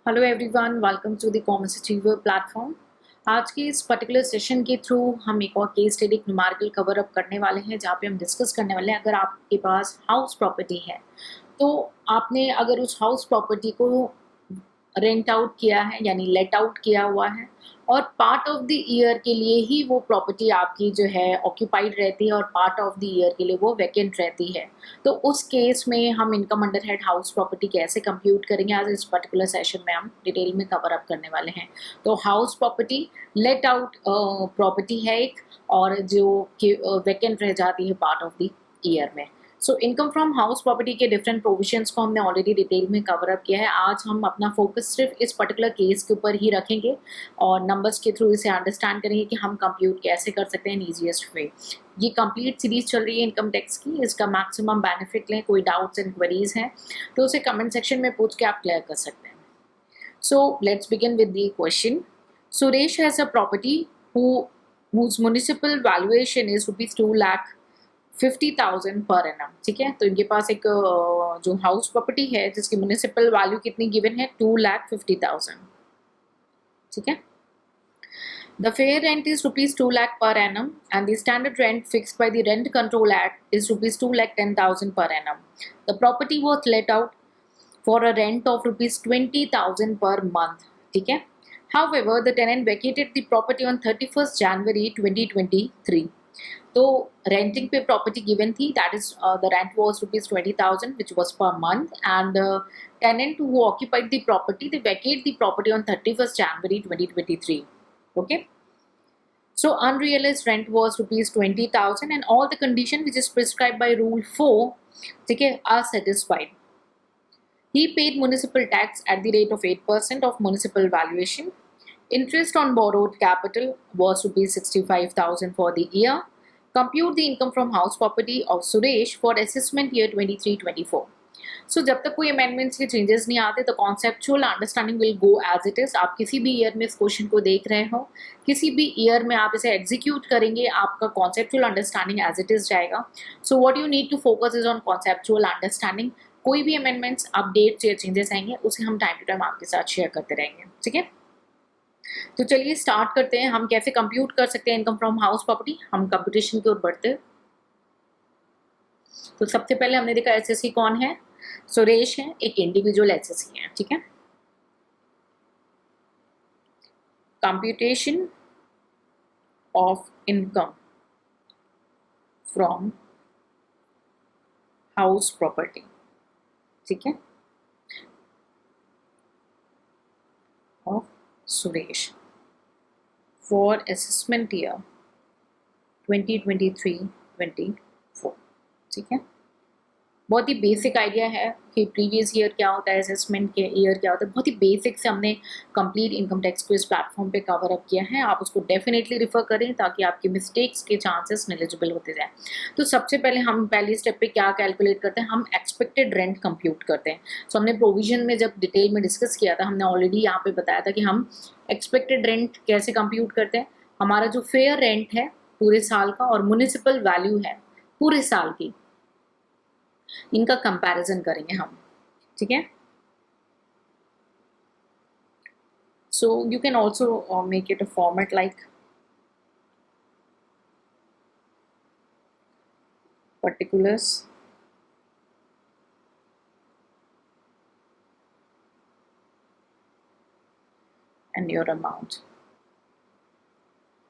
Hello everyone, welcome to the commerce achiever platform. आज के इस पर्टिकुलर सेशन के थ्रू हम एक और case study numerical cover up करने वाले हैं, जहाँ पे हम डिस्कस करने वाले हैं अगर आपके पास हाउस प्रॉपर्टी है तो आपने अगर उस हाउस प्रॉपर्टी को रेंट आउट किया है यानी लेट आउट किया हुआ है और पार्ट ऑफ द ईयर के लिए ही वो प्रॉपर्टी आपकी जो है ऑक्यूपाइड रहती है और पार्ट ऑफ द ईयर के लिए वो वैकेंट रहती है, तो उस केस में हम income under head house property कैसे कंप्यूट करेंगे आज इस पर्टिकुलर सेशन में हम डिटेल में कवर अप करने वाले हैं। तो house property let out property है एक, और जो वैकेंट रह जाती है पार्ट ऑफ द ईयर में। So income from house property के डिफरेंट प्रोविजंस को हमने ऑलरेडी डिटेल में कवर अप किया है। आज हम अपना फोकस सिर्फ इस पर्टिकुलर केस के ऊपर ही रखेंगे और नंबर्स के थ्रू इसे अंडरस्टैंड करेंगे कि हम कंप्यूट कैसे कर सकते हैं इन ईजीएस्ट वे। ये कंप्लीट सीरीज चल रही है इनकम टैक्स की, इसका मैक्सिमम बेनिफिट लें। कोई डाउट्स एंड क्वेरीज हैं तो उसे कमेंट सेक्शन में पूछ के आप क्लियर कर सकते हैं। So let's begin with the question. Suresh has a property whose municipal valuation is rupees 2,50,000 per annum. ठीक है, तो इनके पास एक जो हाउस प्रॉपर्टी है जिसकी म्युनिसिपल वैल्यू कितनी गिवन है 2,50,000। ठीक है, the fair rent is rupees 2 lakh per annum and the standard rent fixed by the rent control act is rupees 2,10,000 per annum. The property was let out for a rent of rupees 20,000 per month. ठीक है, however the tenant vacated the property on 31st January 2023। तो renting पे property given थी, that is the rent was rupees 20,000 which was per month, and the tenant who occupied the property they vacate the property on 31st January 2023। Okay, so unrealized rent was rupees 20,000 and all the condition which is prescribed by rule 4 ठीक है are satisfied। He paid municipal tax at the rate of 8% of municipal valuation। Interest on borrowed capital was rupees 65,000 for the year। Compute the income from house property of Suresh for assessment year 23-24। सो जब तक कोई amendments के changes नहीं आते तो conceptual understanding will go as it is. आप किसी भी ईयर में इस क्वेश्चन को देख रहे हो, किसी भी ईयर में आप इसे एग्जीक्यूट करेंगे, आपका conceptual understanding as it is जाएगा। So what you need to focus is on conceptual understanding. कोई भी अमेंडमेंट्स अपडेट्स या चेंजेस आएंगे उसे हम टाइम टू टाइम आपके साथ शेयर करते रहेंगे। ठीक है, तो चलिए स्टार्ट करते हैं। हम कैसे कंप्यूट कर सकते हैं इनकम फ्रॉम हाउस प्रॉपर्टी, हम कंप्यूटेशन की ओर बढ़ते हैं। तो सबसे पहले हमने देखा एसएससी कौन है, सुरेश है, एक इंडिविजुअल एसएससी है। ठीक है, computation of income from house property. ठीक है, of Suresh for assessment year 2023-24। ठीक है, बहुत ही बेसिक आइडिया है कि प्रीवियस ईयर क्या होता है, असेसमेंट के ईयर क्या होता है। बहुत ही बेसिक से हमने कंप्लीट इनकम टैक्स को इस प्लेटफॉर्म पे कवर अप किया है। आप उसको डेफिनेटली रिफर करें ताकि आपके मिस्टेक्स के चांसेस नेग्लिजिबल होते जाए। तो सबसे पहले हम पहली स्टेप पे क्या कैलकुलेट करते हैं, हम एक्सपेक्टेड रेंट कंप्यूट करते हैं। सो हमने प्रोविजन में जब डिटेल में डिस्कस किया था, हमने ऑलरेडी यहाँ पे बताया था कि हम एक्सपेक्टेड रेंट कैसे कंप्यूट करते हैं। हमारा जो फेयर रेंट है पूरे साल का और म्युनिसिपल वैल्यू है पूरे साल की, इनका कंपैरिजन करेंगे हम। ठीक है, so you can also make it a format like particulars and your amount.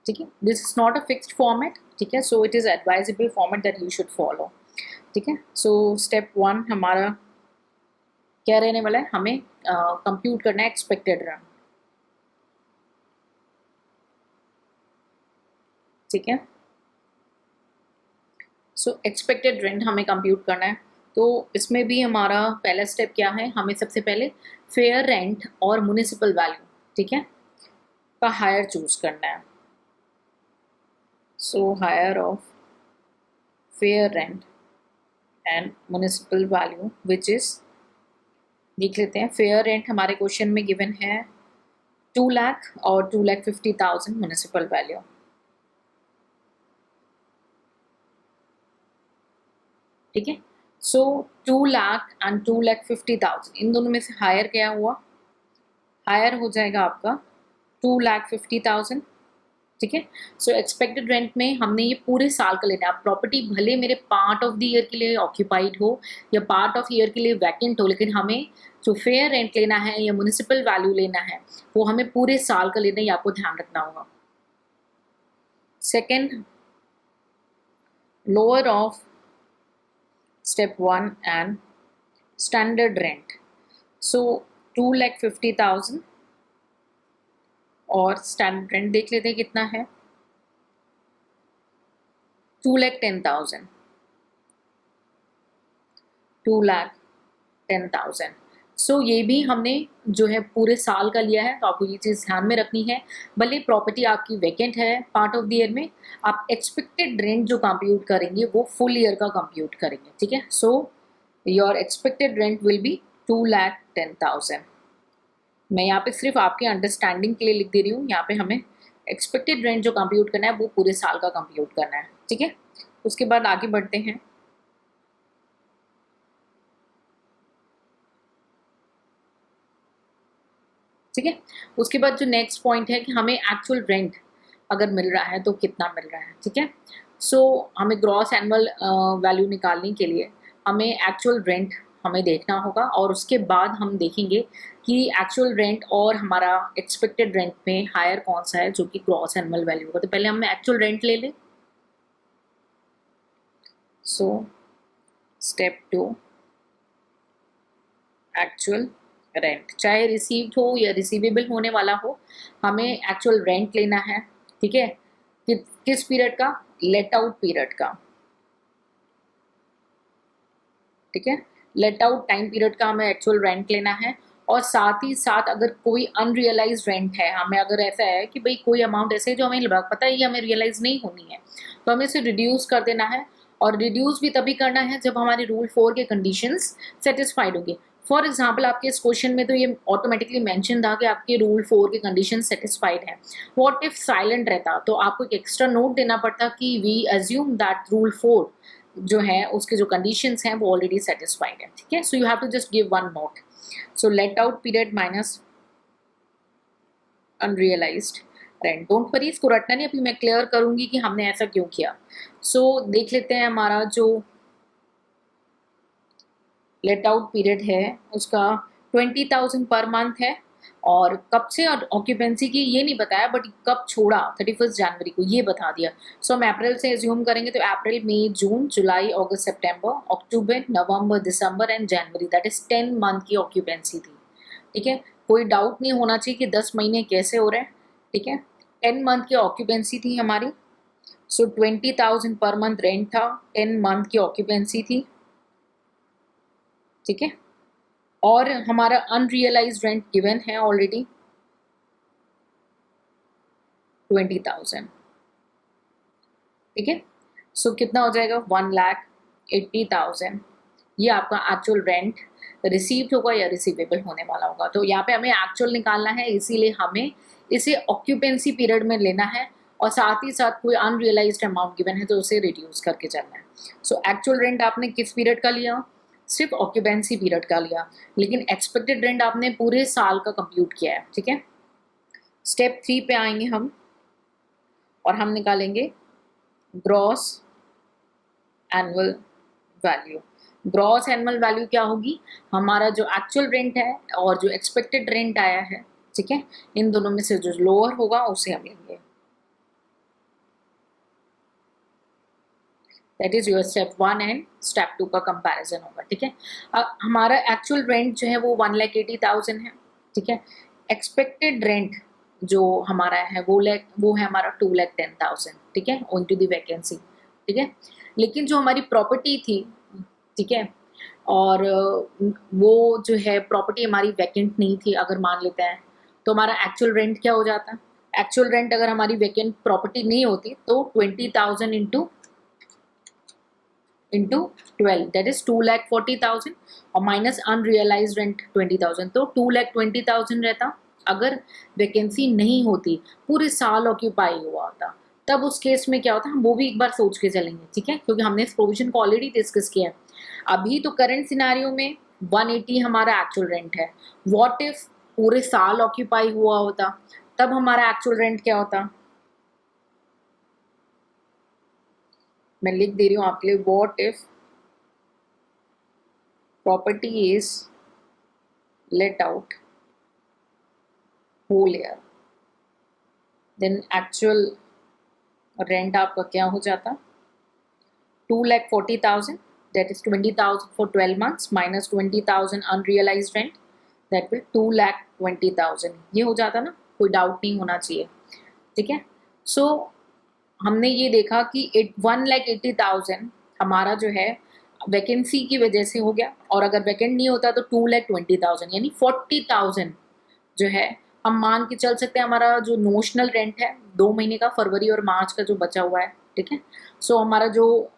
ठीक है, this is not a fixed format. ठीक है, so it is advisable format that you should follow. ठीक है, सो स्टेप 1 हमारा क्या रहने वाला है, हमें कंप्यूट करना है एक्सपेक्टेड रेंट। ठीक है, सो एक्सपेक्टेड रेंट हमें कंप्यूट करना है। तो इसमें भी हमारा पहला स्टेप क्या है, हमें सबसे पहले फेयर रेंट और म्युनिसिपल वैल्यू, ठीक है, का हायर चूज करना है। So higher of fair rent and municipal value which is, देख लेते हैं। फेयर रेंट हमारे क्वेश्चन में गिवन है 2 लाख और 2,50,000 म्युनिसिपल वैल्यू। ठीक है, सो 2 लाख एंड 2,50,000 इन दोनों में से हायर क्या हुआ, हायर हो जाएगा आपका 2,50,000, ठीक है। सो एक्सपेक्टेड रेंट में हमने ये पूरे साल का लेना है। प्रॉपर्टी भले मेरे पार्ट ऑफ द ईयर के लिए ऑक्यूपाइड हो या पार्ट ऑफ ईयर के लिए वैकेंट हो, लेकिन हमें जो फेयर रेंट लेना है या म्युनिसिपल वैल्यू लेना है वो हमें पूरे साल का लेना है, ये आपको ध्यान रखना होगा। Second, lower of step 1 and standard rent. So 2,50,000 और स्टैंडर्ड रेंट देख लेते हैं कितना है, 2,10,000, 2,10,000। सो ये भी हमने जो है पूरे साल का लिया है, तो आपको ये चीज़ ध्यान में रखनी है। भले प्रॉपर्टी आपकी वैकेंट है पार्ट ऑफ द ईयर में, आप एक्सपेक्टेड रेंट जो कंप्यूट करेंगे वो फुल ईयर का कंप्यूट करेंगे, ठीक है। So your expected rent will B 2,10,000। मैं यहाँ पे सिर्फ आपके अंडरस्टैंडिंग के लिए लिख दे रही हूँ, यहाँ पे हमें एक्सपेक्टेड रेंट जो कंप्यूट करना है वो पूरे साल का कंप्यूट करना है, ठीक है। उसके बाद आगे बढ़ते हैं। ठीक है, उसके बाद जो नेक्स्ट पॉइंट है कि हमें एक्चुअल रेंट अगर मिल रहा है तो कितना मिल रहा है, ठीक है। सो हमें ग्रॉस एनुअल वैल्यू निकालने के लिए हमें एक्चुअल रेंट हमें देखना होगा, और उसके बाद हम देखेंगे कि एक्चुअल रेंट और हमारा एक्सपेक्टेड रेंट में हायर कौन सा है जो कि ग्रॉस एनुअल वैल्यू होगा। तो पहले हम एक्चुअल रेंट ले लें। सो स्टेप 2, एक्चुअल रेंट, चाहे रिसीव्ड हो या रिसीवेबल होने वाला हो, हमें एक्चुअल रेंट लेना है, ठीक है। किस पीरियड का, लेट आउट पीरियड का, ठीक है। लेट आउट टाइम पीरियड का हमें एक्चुअल रेंट लेना है, और साथ ही साथ अगर कोई अनरियलाइज रेंट है, हमें अगर ऐसा है कि भाई कोई अमाउंट ऐसे जो हमें पता है ये हमें रियलाइज नहीं होनी है, तो हमें इसे रिड्यूस कर देना है। और रिड्यूस भी तभी करना है जब हमारे रूल 4 के कंडीशंस सेटिस्फाइड होंगे। फॉर एग्जाम्पल आपके इस क्वेश्चन में तो ये ऑटोमेटिकली मेंशन था कि आपके रूल 4 के कंडीशन सेटिस्फाइड है। व्हाट इफ साइलेंट रहता, तो आपको एक एक्स्ट्रा नोट देना पड़ता कि वी एज्यूम दैट रूल 4 जो है उसके जो कंडीशंस हैं वो ऑलरेडी सेटिस्फाइड है, ठीक है। So you have to just give one note. So let out period minus unrealised rent. Don't worry, इसको रटना नहीं, अभी मैं क्लियर करूंगी कि हमने ऐसा क्यों किया। सो देख लेते हैं हमारा जो लेट आउट पीरियड है उसका 20,000 पर मंथ है, और कब से ऑक्यूपेंसी की ये नहीं बताया, बट कब छोड़ा 31 जनवरी को ये बता दिया। सो हम अप्रैल से एज्यूम करेंगे, तो अप्रैल, मई, जून, जुलाई, अगस्त, सितंबर, अक्टूबर, नवंबर, दिसंबर एंड जनवरी, दैट इज 10 मंथ की ऑक्यूपेंसी थी, ठीक है। कोई डाउट नहीं होना चाहिए कि 10 महीने कैसे हो रहे हैं, ठीक है। 10 मंथ की ऑक्यूपेंसी थी हमारी। सो 20,000 पर मंथ रेंट था, 10 मंथ की ऑक्यूपेंसी थी, ठीक है। और हमारा अनरियलाइज्ड रेंट गिवन है ऑलरेडी 20,000, ठीक है। सो कितना हो जाएगा, 1,80,000। ये आपका एक्चुअल रेंट रिसीव्ड होगा या रिसीवेबल होने वाला होगा। तो यहाँ पे हमें एक्चुअल निकालना है, इसीलिए हमें इसे ऑक्यूपेंसी पीरियड में लेना है, और साथ ही साथ कोई अनरियलाइज्ड अमाउंट गिवन है तो उसे रिड्यूस करके चलना है। सो एक्चुअल रेंट आपने किस पीरियड का लिया, सिर्फ ऑक्यूपेंसी पीरियड का लिया, लेकिन एक्सपेक्टेड रेंट आपने पूरे साल का कंप्यूट किया है, ठीक है। स्टेप 3 पे आएंगे हम, और हम निकालेंगे gross annual value. Gross annual value क्या होगी, हमारा जो एक्चुअल रेंट है और जो एक्सपेक्टेड रेंट आया है, ठीक है, इन दोनों में से जो लोअर होगा उसे हम लेंगे। That is your step 1 and step 2 का कंपैरिजन होगा, ठीक है। हमारा एक्चुअल रेंट जो है वो 1,80,000 है, ठीक है। एक्सपेक्टेड रेंट जो हमारा है वो है हमारा 2,10,000, ठीक है, ऑन टू द वैकेंसी, ठीक है। लेकिन जो हमारी प्रॉपर्टी थी, ठीक है, और वो जो है प्रॉपर्टी हमारी वैकेंट नहीं थी, अगर मान लेते हैं, तो हमारा एक्चुअल रेंट क्या हो जाता। एक्चुअल रेंट अगर हमारी वैकेंट प्रॉपर्टी नहीं होती तो 20,000 इंटू 12, दैट इज 2,40,000, और माइनस अनरियलाइज रेंट 20,000, तो 2,20,000 रहता। अगर वैकेंसी नहीं होती, पूरे साल ऑक्यूपाई हुआ होता, तब उस केस में क्या होता, हम वो भी एक बार सोच के चलेंगे, ठीक है, क्योंकि हमने इस प्रोविजन को ऑलरेडी डिस्कस किया है। अभी तो करंट सिनारियो में 180 हमारा एक्चुअल रेंट है। व्हाट इफ पूरे साल ऑक्यूपाई हुआ होता तब हमारा एक्चुअल रेंट क्या होता। मैं लिख दे रही हूँ आपके लिए, what if property is let out whole year, then actual rent आपका क्या हो जाता, 2,40,000, that is 20,000 for 12 months minus 20,000 unrealized rent, that will 2,20,000। ये हो जाता ना, कोई डाउट नहीं होना चाहिए, ठीक है। सो हमने ये देखा कि 1,80,000 हमारा जो है वैकेंसी की वजह से हो गया, और अगर वैकेंट नहीं होता तो 2,20,000 यानी 40,000 जो है हम मान के चल सकते हैं हमारा जो नोशनल रेंट है 2 महीने का, फरवरी और मार्च का जो बचा हुआ है, ठीक है। सो हमारा जो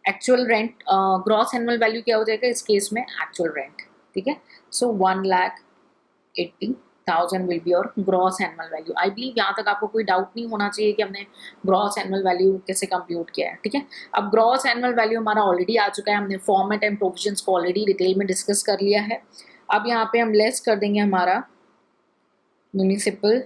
actual rent gross annual value क्या हो जाएगा इस केस में, एक्चुअल रेंट, ठीक है। सो 1,80,000 विल बी और gross annual value. I believe यहाँ तक आपको कोई डाउट नहीं होना चाहिए कि हमने ग्रॉस एनुअल वैल्यू कैसे कंप्यूट किया है, ठीक है। अब ग्रॉस एनुअल वैल्यू हमारा ऑलरेडी आ चुका है, हमने फॉर्मेट एंड प्रोविजंस को ऑलरेडी डिटेल में डिस्कस कर लिया है। अब यहाँ पे हम लेस कर देंगे हमारा म्यूनिसिपल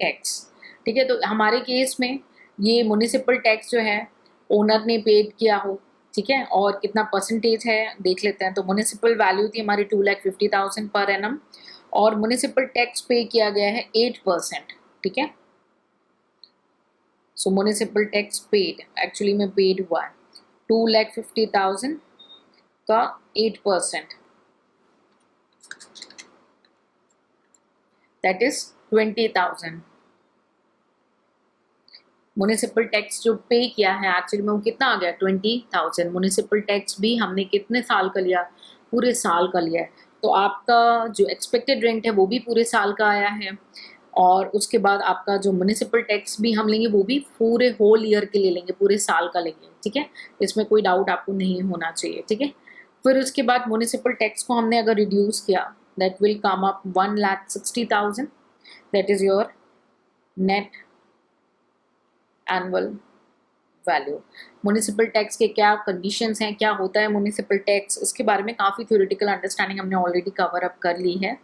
टैक्स, ठीक है। तो हमारे केस में ये म्यूनिसिपल टैक्स जो है ओनर ने पेड किया हो, ठीक है, और कितना परसेंटेज है देख लेते हैं। तो म्यूनिसिपल वैल्यू थी हमारी 2,50,000 पर एनम, और म्यूनिसिपल टैक्स पे किया गया है 8%, ठीक है। सो म्यूनिसिपल टैक्स पेड एक्चुअली में पेड हुआ है 2,50,000 का 8%, दैट इज 20,000। म्यूनिसिपल टैक्स जो पे किया है एक्चुअली में वो कितना आ गया, 20,000। म्यूनिसिपल टैक्स भी हमने कितने साल का लिया, पूरे साल का लिया है। तो आपका जो एक्सपेक्टेड रेंट है वो भी पूरे साल का आया है, और उसके बाद आपका जो म्यूनिसिपल टैक्स भी हम लेंगे वो भी पूरे होल ईयर के लिए लेंगे, पूरे साल का लेंगे, ठीक है। इसमें कोई डाउट आपको नहीं होना चाहिए, ठीक है। फिर उसके बाद म्यूनिसिपल टैक्स को हमने अगर रिड्यूस किया, that will come up 1,60,000, that is your net annual value. Municipal tax के क्या कंडीशंस हैं, क्या होता है म्यूनिसिपल टैक्स, उसके बारे में काफ़ी थ्योरेटिकल अंडरस्टैंडिंग हमने ऑलरेडी कवर अप कर ली है,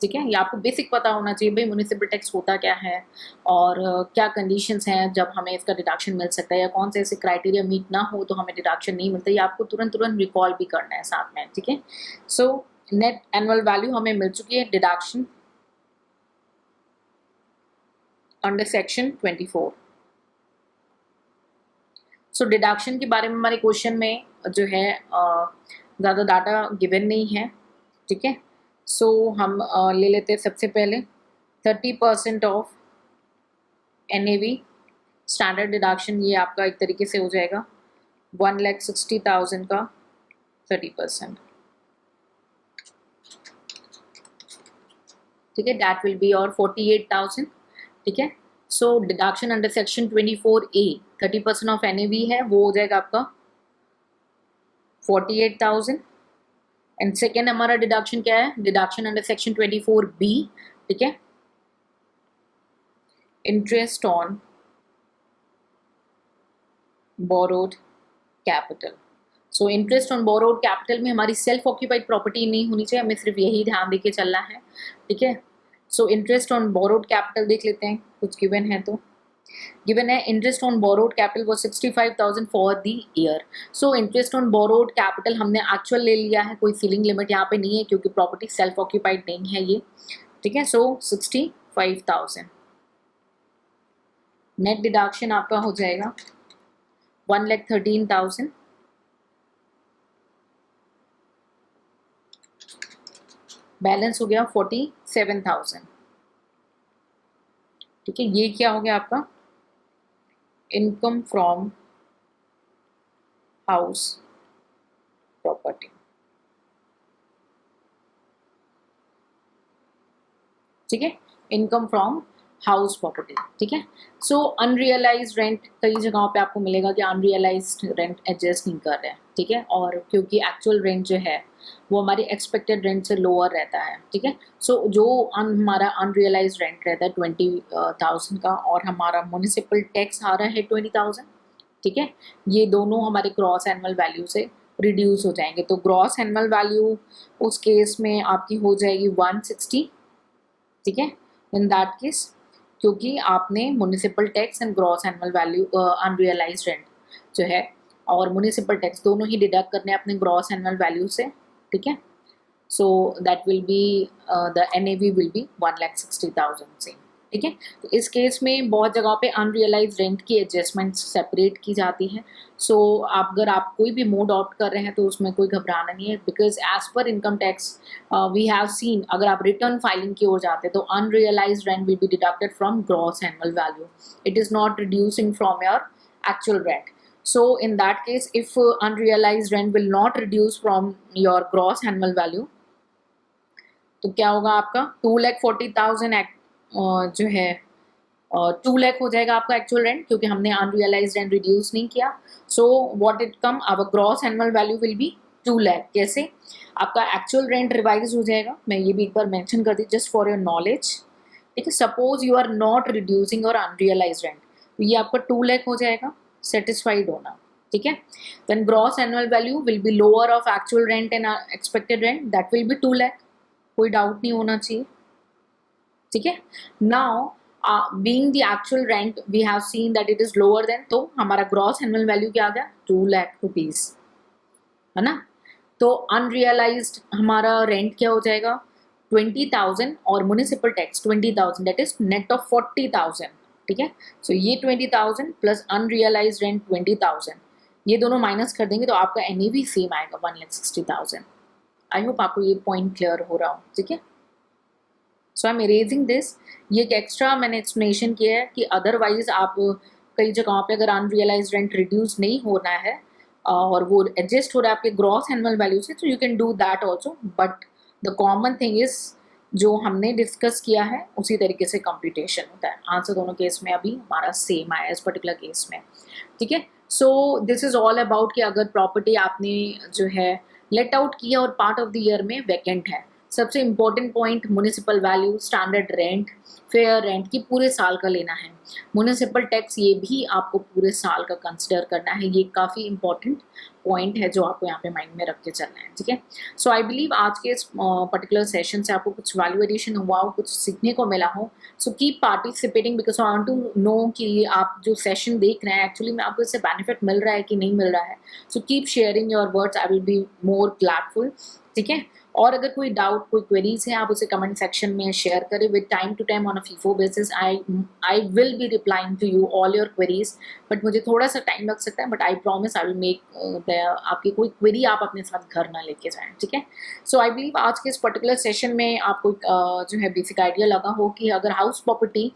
ठीक है। ये आपको बेसिक पता होना चाहिए भाई म्यूनिसिपल टैक्स होता क्या है, और क्या कंडीशंस हैं जब हमें इसका डिडक्शन मिल सकता है, या कौन से ऐसे क्राइटेरिया मीट ना हो तो हमें डिडक्शन नहीं मिलता, ये आपको तुरंत रिकॉल भी करना है साथ में, ठीक है। सो नेट एनुअल वैल्यू हमें मिल चुकी है, डिडक्शन अंडर सेक्शन 24। सो डिडक्शन के बारे में हमारे क्वेश्चन में जो है ज़्यादा डाटा गिवन नहीं है, ठीक है। सो हम ले लेते हैं सबसे पहले 30% ऑफ NAV स्टैंडर्ड डिडक्शन, ये आपका एक तरीके से हो जाएगा 1,60,000 का 30%, ठीक है, दैट विल बी और 48,000, ठीक है। So deduction under section 24A 30% of NAV है, वो हो जाएगा आपका 48,000। एंड सेकेंड हमारा डिडक्शन क्या है, डिडक्शन अंडर सेक्शन 24B, ठीक है, interest on borrowed capital. So interest on borrowed capital में हमारी सेल्फ ऑक्यूपाइड प्रॉपर्टी नहीं होनी चाहिए, हमें सिर्फ यही ध्यान देके चलना है, ठीक है। So interest on borrowed capital देख लेते हैं, कुछ गिवन है तो गिवन है इंटरेस्ट ऑन बोरोड कैपिटल वो 65,000 for the year. So interest on borrowed capital हमने एक्चुअल ले लिया है, कोई सीलिंग लिमिट यहाँ पे नहीं है क्योंकि प्रॉपर्टी सेल्फ ऑक्यूपाइड नहीं है ये, ठीक है। सो 65,000 नेट डिडक्शन आपका हो जाएगा 1,13,000, बैलेंस हो गया 47,000, ठीक है। ये क्या हो गया आपका इनकम फ्रॉम हाउस प्रॉपर्टी, ठीक है, इनकम फ्रॉम हाउस प्रॉपर्टी, ठीक है। सो अनरियलाइज्ड रेंट कई जगहों पे आपको मिलेगा कि अनरियलाइज्ड रेंट एडजस्ट नहीं कर रहे हैं, ठीक है, और क्योंकि एक्चुअल रेंट जो है वो हमारी एक्सपेक्टेड रेंट से लोअर रहता है, ठीक है। सो जो हमारा अनरियलाइज्ड रेंट रहता है 20,000 का, और हमारा म्यूनिसिपल टैक्स आ रहा है 20,000, ठीक है, ये दोनों हमारे ग्रॉस एनुअल वैल्यू से रिड्यूस हो जाएंगे। तो ग्रॉस एनुअल वैल्यू उस केस में आपकी हो जाएगी 160, ठीक है। इन दैट केस क्योंकि आपने municipal tax and gross annual value unrealised rent जो है और म्युनिसिपल टैक्स दोनों ही डिडक्ट करने हैं अपने ग्रॉस एनुअल वैल्यू से, ठीक है। So that will be the NAV will be 1,60,000 से, ठीक है। तो इस केस में बहुत जगह पे अनरियलाइज रेंट की एडजस्टमेंट सेपरेट की जाती है। सो अगर आप कोई भी मोड आउट कर रहे हैं तो उसमें कोई घबराना नहीं है, बिकॉज एज पर income tax we have seen अगर आप रिटर्न फाइलिंग की ओर जाते हैं तो unrealise rent will be deducted from gross annual value, it is not reducing from your actual rent. So in that case, if unrealized rent will not reduce from your gross annual value, तो क्या होगा आपका 2,40,000 जो है 2 लाख हो जाएगा आपका actual rent, क्योंकि हमने अनरियलाइज रेंट रिड्यूस नहीं किया। So what it come our gross annual value will be 2 lakh. कैसे आपका एक्चुअल रेंट रिवाइज हो जाएगा, मैं ये भी एक बार मेंशन कर दी जस्ट फॉर योर नॉलेज, ठीक है। Suppose you are not reducing और अनरियलाइज रेंट, तो ये आपका 2 लाख हो जाएगा, सेटिस्फाइड होना, ठीक है। Then gross annual value will be lower of actual rent and expected rent, that will be 2 lakh, कोई डाउट नहीं होना चाहिए, ठीक है। Now being the actual rent we have seen that it is lower then, तो हमारा ग्रॉस एनुअल वैल्यू क्या आ गया 2 लाख रुपीज, है ना। तो अनरियलाइज्ड हमारा रेंट क्या हो जाएगा 20,000 और municipal tax 20,000, that is net of 40,000, ठीक है। सो ये 20,000 प्लस अनरियलाइज्ड रेंट 20,000, ये दोनों माइनस कर देंगे तो आपका NAV सेम आएगा 1,60,000। आई होप आपको ये पॉइंट क्लियर हो रहा हो, ठीक है। सो आई एम इरेजिंग दिस, ये एक एक्स्ट्रा मैंने एक्सप्लेनेशन किया है कि अदरवाइज आप कई जगहों पे अगर अनरियलाइज रेंट रिड्यूस नहीं होना है और वो एडजस्ट हो रहा है आपके ग्रॉस एनुअल वैल्यू से, तो you can do that also, but the common thing is जो हमने डिस्कस किया है उसी तरीके से कंप्यूटेशन होता है। आंसर दोनों केस में अभी हमारा सेम आया इस पर्टिकुलर केस में, ठीक है। So this is all about कि अगर प्रॉपर्टी आपने जो है लेट आउट किया और पार्ट ऑफ द ईयर में वैकेंट है, सबसे important point municipal value, standard rent, fair rent की पूरे साल का लेना है। म्युनिसिपल टैक्स ये भी आपको पूरे साल का कंसिडर करना है, ये काफ़ी इंपॉर्टेंट पॉइंट है जो आपको यहाँ पे माइंड में रख के चलना है, ठीक है। सो आई बिलीव आज के इस पर्टिकुलर सेशन से आपको कुछ वैल्यू एडिशन हुआ हो, कुछ सीखने को मिला हो। So keep participating because I want to know कि आप जो सेशन देख रहे हैं एक्चुअली में आपको इससे बेनिफिट मिल रहा है कि नहीं मिल रहा है। So keep sharing your words, I will be more gladful, ठीक है। और अगर कोई डाउट कोई क्वेरीज है आप उसे कमेंट सेक्शन में शेयर करें with time to time on a FIFO basis. I will be replying to you all your queries, but मुझे थोड़ा सा टाइम लग सकता है, but I promise I will make आपकी कोई क्वेरी आप अपने साथ घर ना लेके जाएं, ठीक है। सो आई बिलीव आज के इस पर्टिकुलर सेशन में आपको जो है बेसिक आइडिया लगा हो कि अगर हाउस प्रॉपर्टी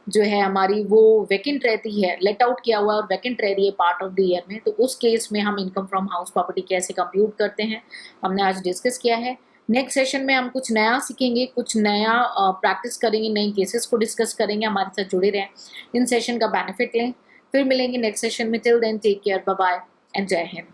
जो है हमारी वो वैकेंट रहती है, लेट आउट किया हुआ और वैकेंट रह रही है पार्ट ऑफ द ईयर में, तो उस केस में हम इनकम फ्रॉम हाउस प्रॉपर्टी कैसे कंप्यूट करते हैं हमने आज डिस्कस किया है। नेक्स्ट सेशन में हम कुछ नया सीखेंगे, कुछ नया प्रैक्टिस करेंगे, नए केसेस को डिस्कस करेंगे, हमारे साथ जुड़े रहें, इन सेशन का बेनिफिट लें। फिर मिलेंगे नेक्स्ट सेशन में, till then take care, bye bye and जय हिंद।